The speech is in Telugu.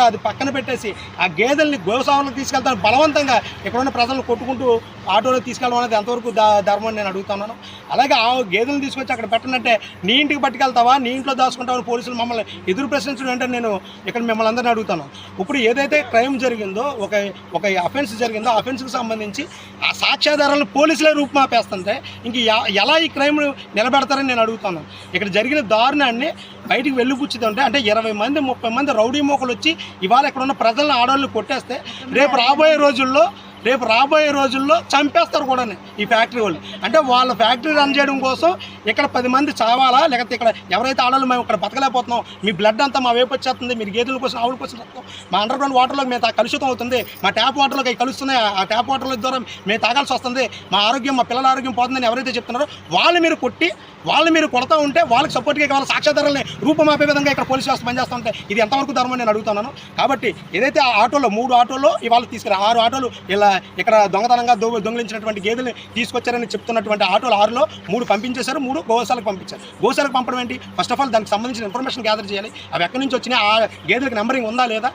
అది పక్కన పెట్టేసి ఆ గేదెల్ని గోశాలకు తీసుకెళ్తాను బలవంతంగా ఇక్కడున్న ప్రజలను కొట్టుకుంటూ ఆటోలో తీసుకెళ్ళడం అనేది ఎంతవరకు ధర్మం నేను అడుగుతున్నాను. అలాగే ఆ గేదెలను తీసుకొచ్చి అక్కడ పెట్టనంటే నీ ఇంటికి పట్టుకెళ్తావా, నీ ఇంట్లో దాచుకుంటావని పోలీసులు మమ్మల్ని ఎదురు ప్రశ్నించడం అంటే నేను ఇక్కడ మిమ్మల్ని అందరినీ అడుగుతాను. ఇప్పుడు ఏదైతే క్రైమ్ జరిగిందో, ఒక అఫెన్స్ జరిగిందో ఆ అఫెన్స్కి సంబంధించి ఆ సాక్ష్యాధారాలను పోలీసులే రూపుమాపేస్తుంటే ఇంక ఎలా ఈ క్రైమ్ నిలబెడతారని నేను అడుగుతున్నాను. ఇక్కడ జరిగిన దారుణాన్ని బయటికి వెళ్ళిపుచ్చుతుంటే అంటే 20 మంది 30 మంది రౌడీ మోకలు వచ్చి ఇవాళ ఇక్కడ ఉన్న ప్రజలను ఆడవాళ్ళని కొట్టేస్తే రేపు రాబోయే రోజుల్లో చంపేస్తారు కూడా ఈ ఫ్యాక్టరీ వాళ్ళు. అంటే వాళ్ళ ఫ్యాక్టరీ రన్ చేయడం కోసం ఇక్కడ 10 మంది చావాలా, లేకపోతే ఇక్కడ ఎవరైతే ఆడాలో మేము ఇక్కడ బతకలేకపోతున్నాం, మీ బ్లడ్ అంతా మా వైపు వచ్చేస్తుంది, మీరు గేదెల కోసం ఆవుల కోసం వస్తాం, మా అండర్ గ్రౌండ్ వాటర్లోకి మేము కలుషితం అవుతుంది, మా ట్యాప్ వాటర్లోకి అవి కలుస్తున్నాయి, ఆ ట్యాప్ వాటర్ల ద్వారా మేము తాగాల్సి వస్తుంది, మా ఆరోగ్యం మా పిల్లల ఆరోగ్యం పోతుందని ఎవరైతే చెప్తున్నారో వాళ్ళు మీరు కొడతా ఉంటే వాళ్ళకి సపోర్ట్గా కావాలి సాక్ష్యాధారాలని రూపమాపే విధంగా ఇక్కడ పోలీసు వ్యవస్థ పనిచేస్తూ ఉంటే ఇది ఎంతవరకు ధర్మం నేను అడుగుతున్నాను. కాబట్టి ఏదైతే ఆ ఆటోలో 3 ఆటోలో ఇవాళ తీసుకురా 6 ఆటోలు ఇలా ఇక్కడ దొంగతనంగా దొంగిలించినటువంటి గేదెలు తీసుకొచ్చారని చెప్తున్నటువంటి ఆటోలు 6లో 3 పంపించేశారు, 3 గోశాలకు పంపించారు. గోశాలకు పంపడం ఏంటి? ఫస్ట్ ఆఫ్ ఆల్ దానికి సంబంధించిన ఇన్ఫర్మేషన్ గ్యాదర్ చేయాలి. అవి ఎక్కడి నుంచి వచ్చినాయి, ఆ గేదెలకు నెంబరింగ్ ఉందా లేదా,